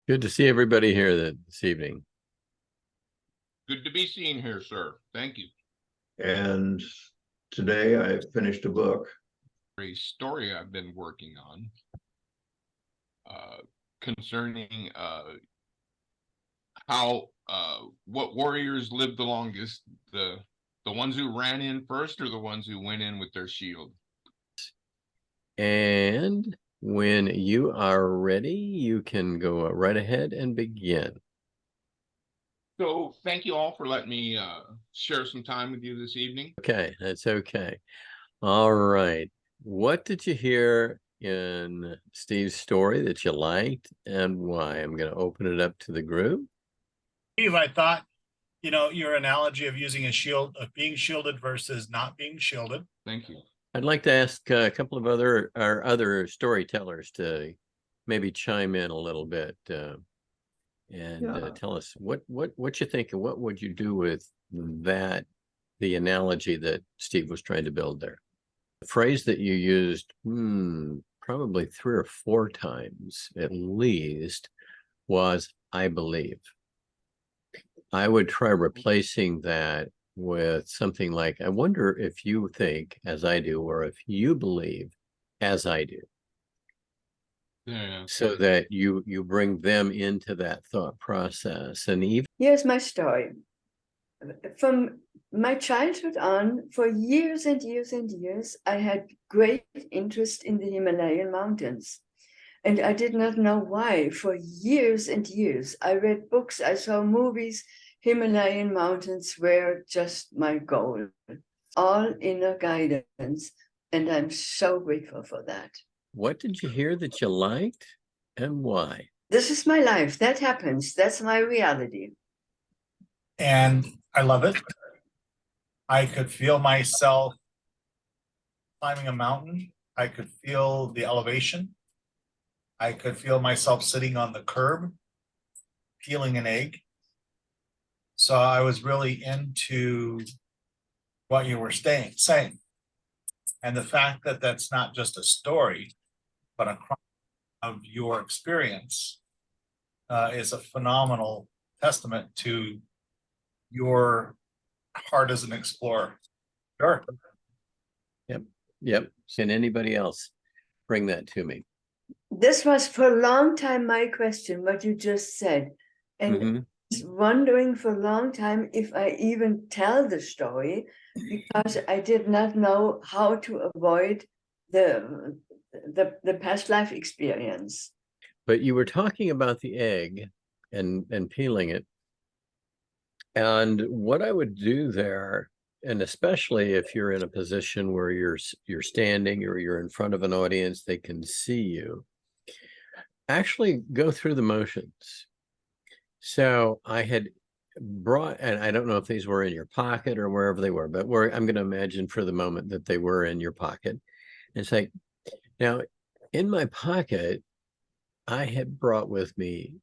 Good to see everybody here this evening. Good to be seen here, sir. Thank you. And today I finished a book. A story I've been working on concerning how what warriors lived the longest, the ones who ran in first or the ones who went in with their shield. And when you are ready, you can go right ahead and begin. So thank you all for letting me share some time with you this evening. Okay, that's okay. All right. What did you hear in Steve's story that you liked and why? I'm going to open it up to the group. Steve, I thought, your analogy of using a shield, of being shielded versus not being shielded. Thank you. I'd like to ask a couple of other storytellers to maybe chime in a little bit and tell us what you think and what would you do with that, the analogy that Steve was trying to build there. The phrase that you used probably 3 or 4 times at least was "I believe." I would try replacing that with something like, I wonder if you think as I do, or if you believe as I do. Yeah. So that you bring them into that thought process. And even here's my story. From my childhood on, for years and years and years, I had great interest in the Himalayan mountains. And I did not know why. For years and years, I read books, I saw movies. Himalayan mountains were just my goal, all inner guidance. And I'm so grateful for that. what did you hear that you liked and why? This is my life. That happens. That's my reality. And I love it. I could feel myself climbing a mountain. I could feel the elevation. I could feel myself sitting on the curb, peeling an egg. So I was really into what you were saying. And the fact that that's not just a story, but a crime of your experience is a phenomenal testament to your heart as an explorer. Sure. Yep. Can anybody else bring that to me? This was for a long time my question, what you just said. And wondering for a long time if I even tell the story, because I did not know how to avoid the past life experience. But you were talking about the egg and peeling it. And what I would do there, and especially if you're in a position where you're standing or you're in front of an audience, they can see you, actually go through the motions. So I had brought, and I don't know if these were in your pocket or wherever they were, but I'm going to imagine for the moment that they were in your pocket. And it's like, now in my pocket, I had brought with me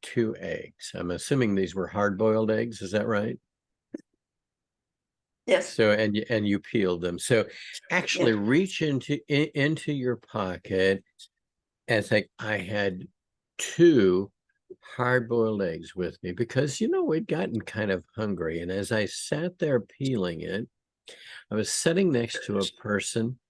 2 eggs. I'm assuming these were hard-boiled eggs. Is that right? Yes. So, and you peeled them. So actually reach into your pocket and it's like, I had 2 hard-boiled eggs with me because, we'd gotten kind of hungry. And as I sat there peeling it, I was sitting next to a person.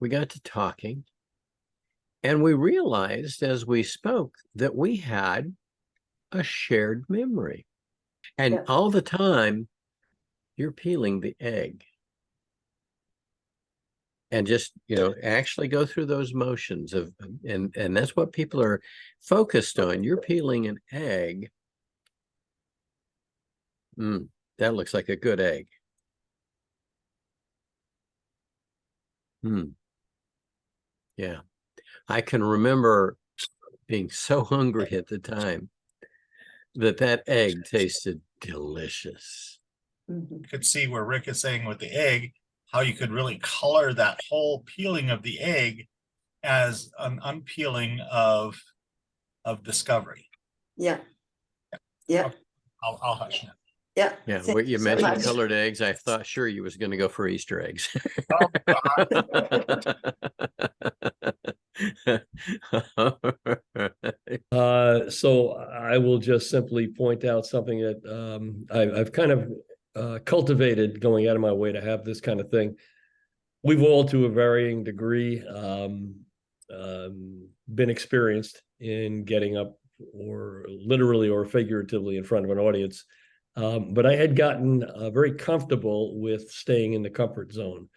We got to talking. And we realized as we spoke that we had a shared memory. And all the time, you're peeling the egg. And just, actually go through those motions of, and that's what people are focused on. You're peeling an egg. That looks like a good egg. Yeah. I can remember being so hungry at the time that egg tasted delicious. You could see where Rick is saying with the egg, how you could really color that whole peeling of the egg as an unpeeling of discovery. Yeah. Okay. I'll hush now. Yeah. Yeah, thank where you so mentioned much. colored eggs, I thought sure you was going to go for Easter eggs. Oh, God. So I will just simply point out something that I've kind of cultivated going out of my way to have this kind of thing. We've all, to a varying degree, been experienced in getting up, or literally or figuratively, in front of an audience. But I had gotten very comfortable with staying in the comfort zone.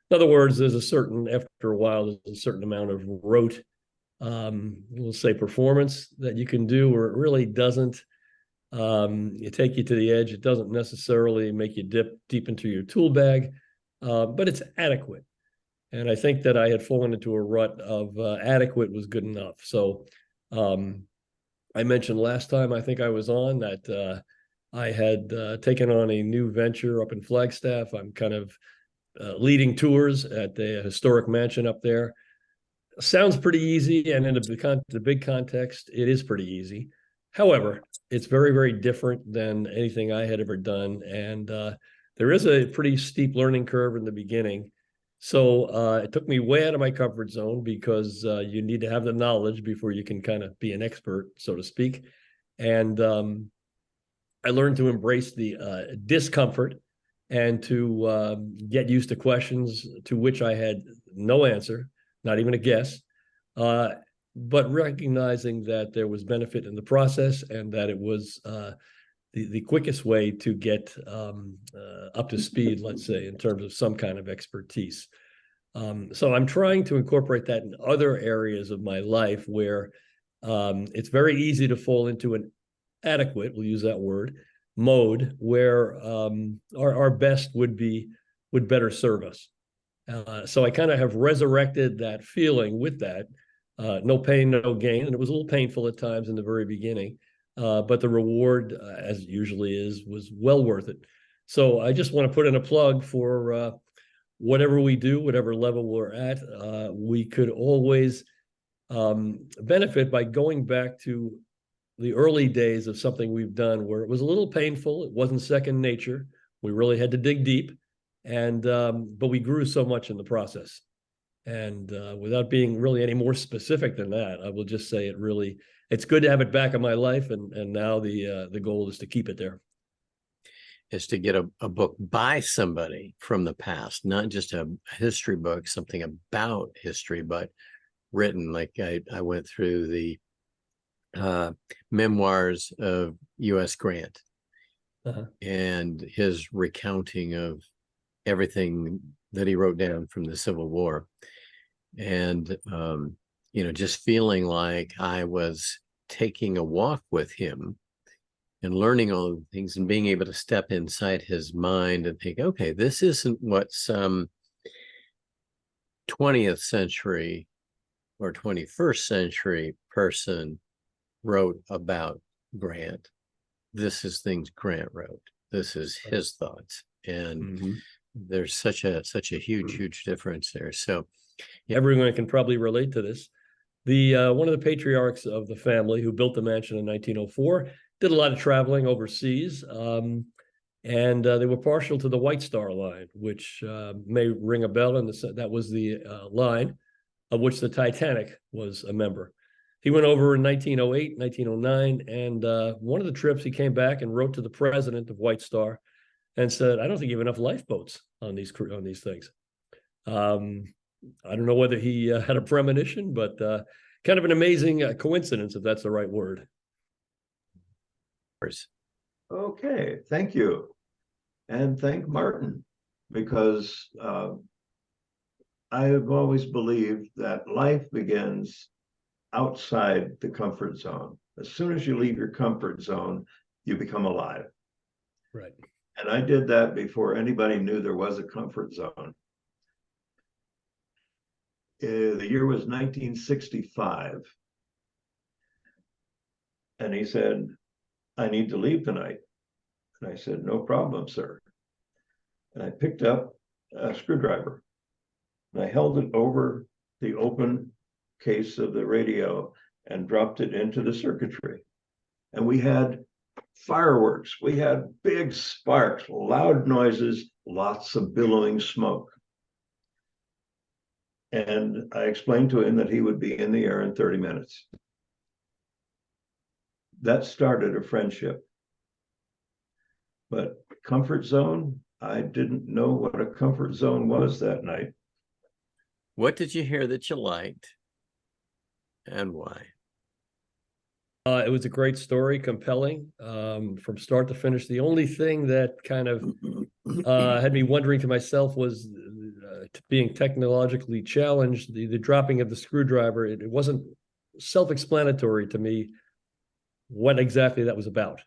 In other words, after a while, there's a certain amount of rote, we'll say, performance that you can do, where it really doesn't take you to the edge. It doesn't necessarily make you dip deep into your tool bag, but it's adequate. And I think that I had fallen into a rut of adequate was good enough. So I mentioned last time I think I was on that I had taken on a new venture up in Flagstaff. I'm kind of leading tours at the historic mansion up there. Sounds pretty easy, and in the big context, it is pretty easy. However, it's very, very different than anything I had ever done, and there is a pretty steep learning curve in the beginning. So it took me way out of my comfort zone, because you need to have the knowledge before you can kind of be an expert, so to speak. And I learned to embrace the discomfort and to get used to questions to which I had no answer, not even a guess, but recognizing that there was benefit in the process, and that it was the quickest way to get up to speed, let's say, in terms of some kind of expertise. So I'm trying to incorporate that in other areas of my life where it's very easy to fall into an adequate, we'll use that word, mode, where our best would better serve us. So I kind of have resurrected that feeling with that. No pain, no gain. And it was a little painful at times in the very beginning, but the reward, as it usually is, was well worth it. So I just want to put in a plug for whatever we do, whatever level we're at. We could always benefit by going back to the early days of something we've done where it was a little painful. It wasn't second nature. We really had to dig deep. And but we grew so much in the process. And without being really any more specific than that, I will just say it's good to have it back in my life, and now the goal is to keep it there. Is to get a book by somebody from the past, not just a history book, something about history, but written. Like I went through the memoirs of U.S. Grant and his recounting of everything that he wrote down from the Civil War. And, just feeling like I was taking a walk with him and learning all the things and being able to step inside his mind and think, okay, this isn't what some 20th century or 21st century person wrote about Grant. This is things Grant wrote. This is his thoughts. And there's such a huge difference there. So everyone can probably relate to this. The one of the patriarchs of the family, who built the mansion in 1904, did a lot of traveling overseas, and they were partial to the White Star Line, which may ring a bell. And that was the line of which the Titanic was a member. He went over in 1908, 1909, and one of the trips he came back and wrote to the president of White Star and said, "I don't think you have enough lifeboats on these things." I don't know whether he had a premonition, but kind of an amazing coincidence, if that's the right word. Okay, thank you. And thank Martin, because I have always believed that life begins outside the comfort zone. As soon as you leave your comfort zone, you become alive. Right. And I did that before anybody knew there was a comfort zone. The year was 1965. And he said, "I need to leave tonight." And I said, "No problem, sir." And I picked up a screwdriver and I held it over the open case of the radio and dropped it into the circuitry. And we had fireworks. We had big sparks, loud noises, lots of billowing smoke. And I explained to him that he would be in the air in 30 minutes. That started a friendship. But comfort zone, I didn't know what a comfort zone was that night. What did you hear that you liked and why? It was a great story, compelling, from start to finish. The only thing that kind of had me wondering to myself was being technologically challenged, the dropping of the screwdriver. It wasn't self-explanatory to me what exactly that was about.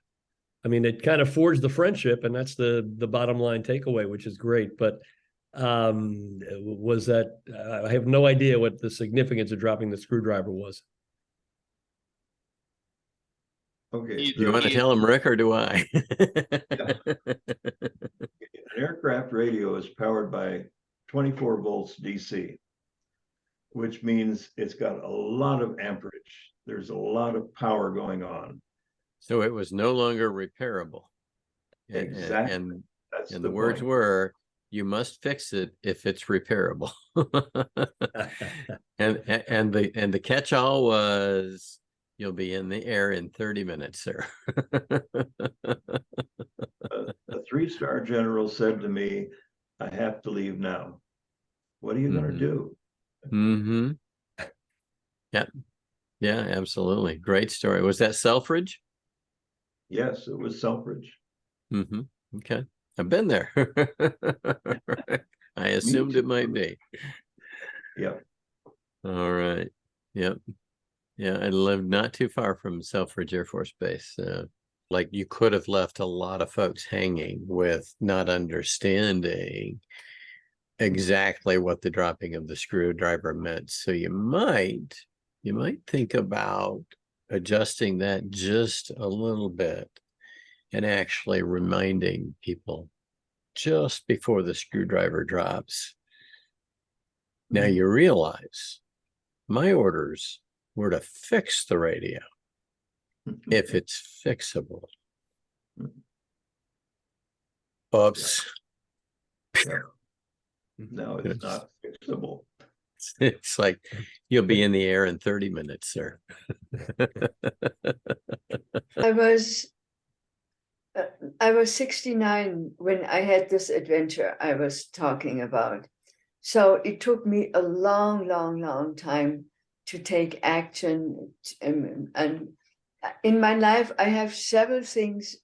I mean, it kind of forged the friendship, and that's the bottom line takeaway, which is great. But was that I have no idea what the significance of dropping the screwdriver was. Okay. Do you want to tell him, Rick, or do I? An aircraft radio is powered by 24 volts DC, which means it's got a lot of amperage. There's a lot of power going on. So it was no longer repairable. Exactly. And That's the words were, you must fix it if it's repairable. and the catch-all was, you'll be in the air in 30 minutes, sir. A 3-star general said to me, I have to leave now. What are you going to do? Mm-hmm. Yeah. Yeah, absolutely. Great story. Was that Selfridge? Yes, it was Selfridge. Mm-hmm. Okay. I've been there. I assumed it might be. Yep. All right. Yep. Yeah, I lived not too far from Selfridge Air Force Base. Like you could have left a lot of folks hanging with not understanding exactly what the dropping of the screwdriver meant. So you might think about adjusting that just a little bit and actually reminding people just before the screwdriver drops. Now you realize my orders were to fix the radio if it's fixable. Oops. No, it's not fixable. It's like you'll be in the air in 30 minutes, sir. I was 69 when I had this adventure I was talking about. So it took me a long time to take action. And in my life, I have several things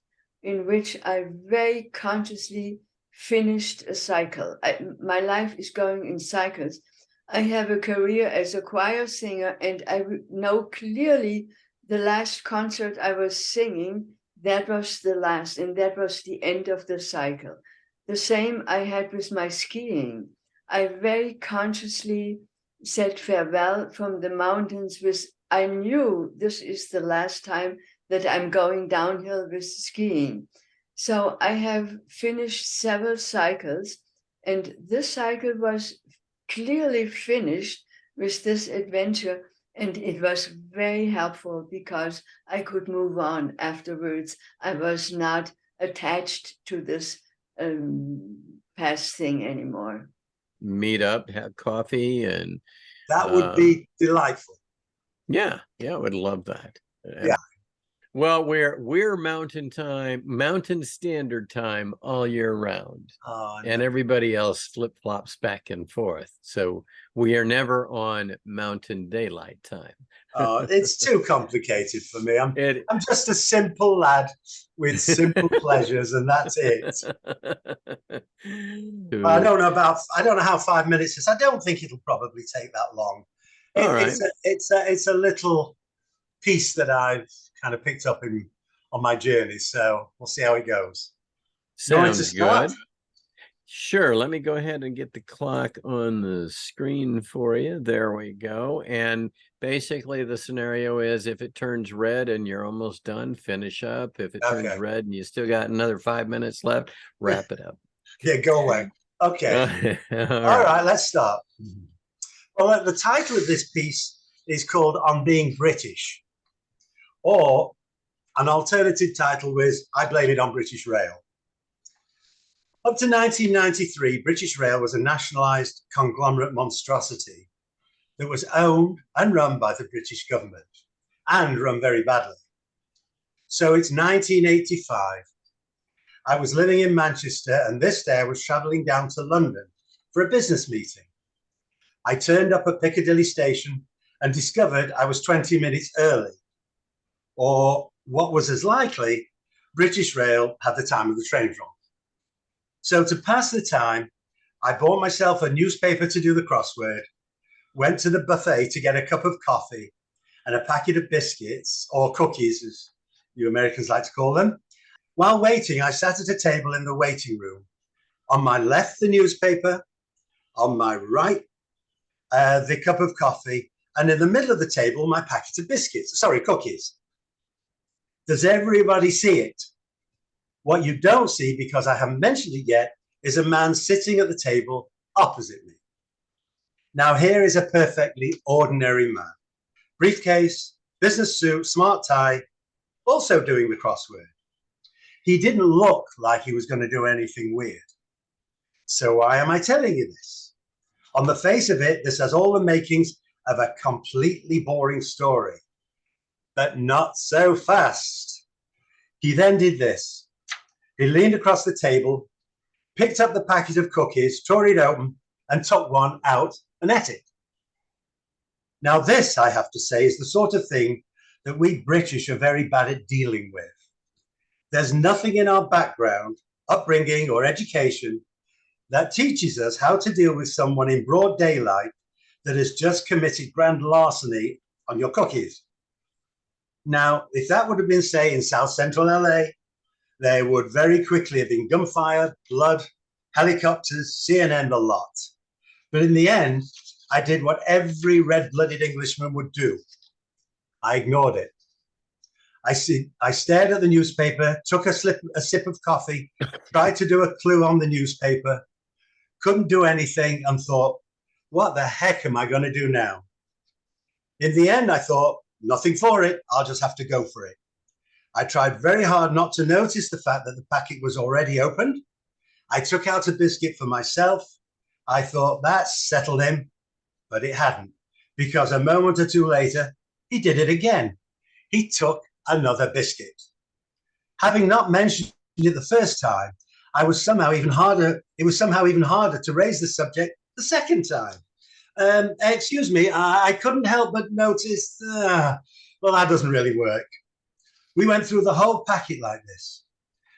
in which I very consciously finished a cycle. My life is going in cycles. I have a career as a choir singer, and I know clearly the last concert I was singing, that was the last, and that was the end of the cycle. The same I had with my skiing. I very consciously said farewell from the mountains with, I knew this is the last time that I'm going downhill with skiing. So I have finished several cycles, and this cycle was clearly finished with this adventure, and it was very helpful because I could move on afterwards. I was not attached to this past thing anymore. Meet up, have coffee, and that would be delightful. Yeah, I would love that. Yeah. Well, we're mountain standard time all year round. And everybody else flip-flops back and forth. So we are never on mountain daylight time. It's too complicated for me. I'm just a simple lad with simple pleasures, and that's it. I don't know how 5 minutes is. I don't think it'll probably take that long. It's a little piece that I've kind of picked up on my journey, so we'll see how it goes. Sounds good. Sure, let me go ahead and get the clock on the screen for you. There we go. And basically the scenario is if it turns red and you're almost done, finish up. If it turns red and you still got another 5 minutes left, wrap it up. Yeah, go away. Okay. All right, let's start. Well, the title of this piece is called On Being British, or An alternative title was I Blame It on British Rail. Up to 1993, British Rail was a nationalised conglomerate monstrosity that was owned and run by the British government, and run very badly. So it's 1985. I was living in Manchester, and this day I was travelling down to London for a business meeting. I turned up at Piccadilly Station and discovered I was 20 minutes early. Or what was as likely, British Rail had the time of the train wrong. So to pass the time, I bought myself a newspaper to do the crossword, went to the buffet to get a cup of coffee and a packet of biscuits, or cookies as you Americans like to call them. While waiting, I sat at a table in the waiting room. On my left, the newspaper, on my right, the cup of coffee, and in the middle of the table, my packet of cookies. Does everybody see it? What you don't see, because I haven't mentioned it yet, is a man sitting at the table opposite me. Now, here is a perfectly ordinary man. Briefcase, business suit, smart tie, also doing the crossword. He didn't look like he was going to do anything weird. So why am I telling you this? On the face of it, this has all the makings of a completely boring story, but not so fast. He then did this. He leaned across the table, picked up the packet of cookies, tore it open, and took one out and ate it. Now this, I have to say, is the sort of thing that we British are very bad at dealing with. There's nothing in our background, upbringing, or education that teaches us how to deal with someone in broad daylight that has just committed grand larceny on your cookies. Now, if that would have been, say, in South Central LA, there would very quickly have been gunfire, blood, helicopters, CNN, the lot. But in the end, I did what every red-blooded Englishman would do. I ignored it. I stared at the newspaper, took a sip of coffee, tried to do a clue on the newspaper, couldn't do anything, and thought, what the heck am I going to do now? In the end, I thought, nothing for it, I'll just have to go for it. I tried very hard not to notice the fact that the packet was already opened. I took out a biscuit for myself. I thought, that's settled him, but it hadn't, because a moment or two later, he did it again. He took another biscuit. Having not mentioned it the first time, it was somehow even harder to raise the subject the second time. Excuse me, I couldn't help but notice, well, that doesn't really work. We went through the whole packet like this.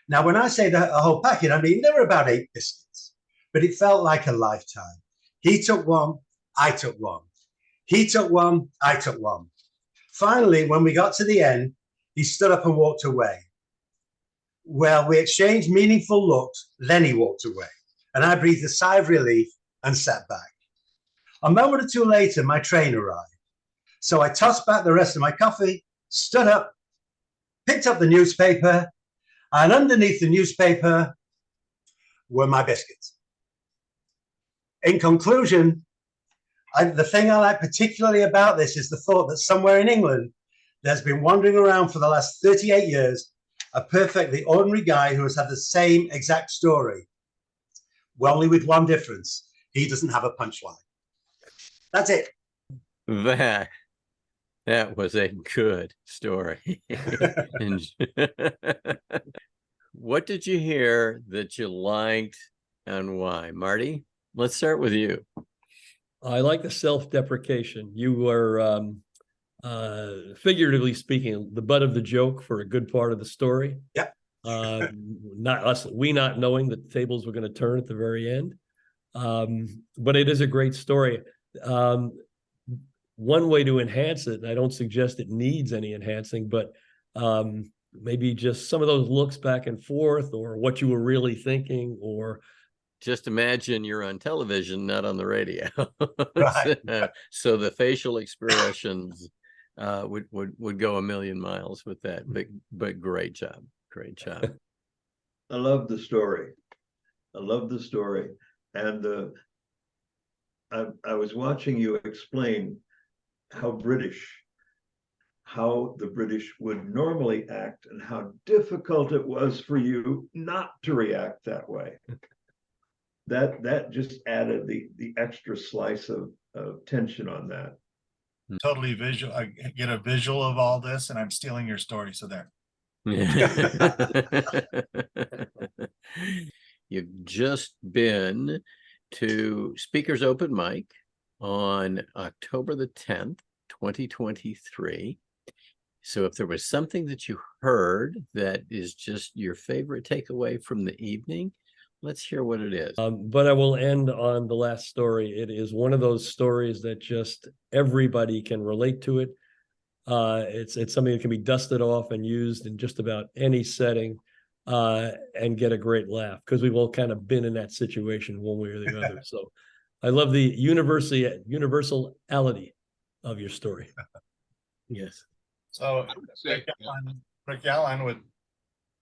Now, when I say the whole packet, I mean, there were about 8 biscuits, but it felt like a lifetime. He took one, I took one. He took one, I took one. Finally, when we got to the end, he stood up and walked away. Well, we exchanged meaningful looks, then he walked away, and I breathed a sigh of relief and sat back. A moment or two later, my train arrived. So I tossed back the rest of my coffee, stood up, picked up the newspaper, and underneath the newspaper were my biscuits. In conclusion, the thing I like particularly about this is the thought that somewhere in England, there's been wandering around for the last 38 years, a perfectly ordinary guy who has had the same exact story, well, only with one difference. He doesn't have a punchline. That's it. That was a good story. What did you hear that you liked and why? Marty, let's start with you. I like the self-deprecation. You were, figuratively speaking, the butt of the joke for a good part of the story. Yeah. We not knowing that the tables were going to turn at the very end. But it is a great story. One way to enhance it, and I don't suggest it needs any enhancing, but maybe just some of those looks back and forth, or what you were really thinking, or just imagine you're on television, not on the radio. Right. So the facial expressions would go a million miles with that. But great job. Great job. I love the story. I love the story. And I was watching you explain how British how the British would normally act and how difficult it was for you not to react that way. That just added the extra slice of tension on that. Totally visual. I get a visual of all this, and I'm stealing your story. So there. You've just been to Speakers Open Mic on October the 10th, 2023. So if there was something that you heard that is just your favorite takeaway from the evening, let's hear what it is. But I will end on the last story. It is one of those stories that just everybody can relate to it. It's something that can be dusted off and used in just about any setting, and get a great laugh, because we've all kind of been in that situation one way or the other. So I love the universality of your story. Yes. So Rick Allen would,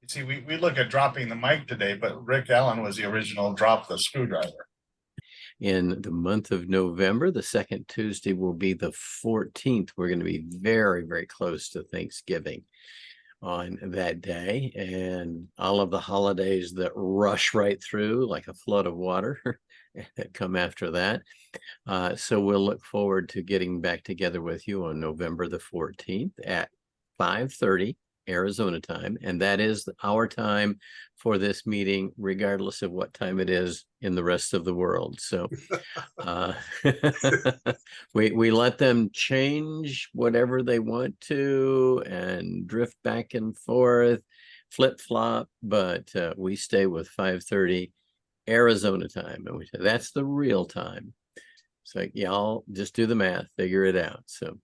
you see, we look at dropping the mic today, but Rick Allen was the original drop the screwdriver. In the month of November, the second Tuesday will be the 14th. We're going to be very, very close to Thanksgiving on that day, and all of the holidays that rush right through like a flood of water that come after that. So we'll look forward to getting back together with you on November the 14th at 5:30 Arizona time, and that is our time for this meeting, regardless of what time it is in the rest of the world. So we let them change whatever they want to and drift back and forth, flip-flop, but we stay with 5:30 Arizona time, and we say that's the real time. So y'all just do the math, figure it out. So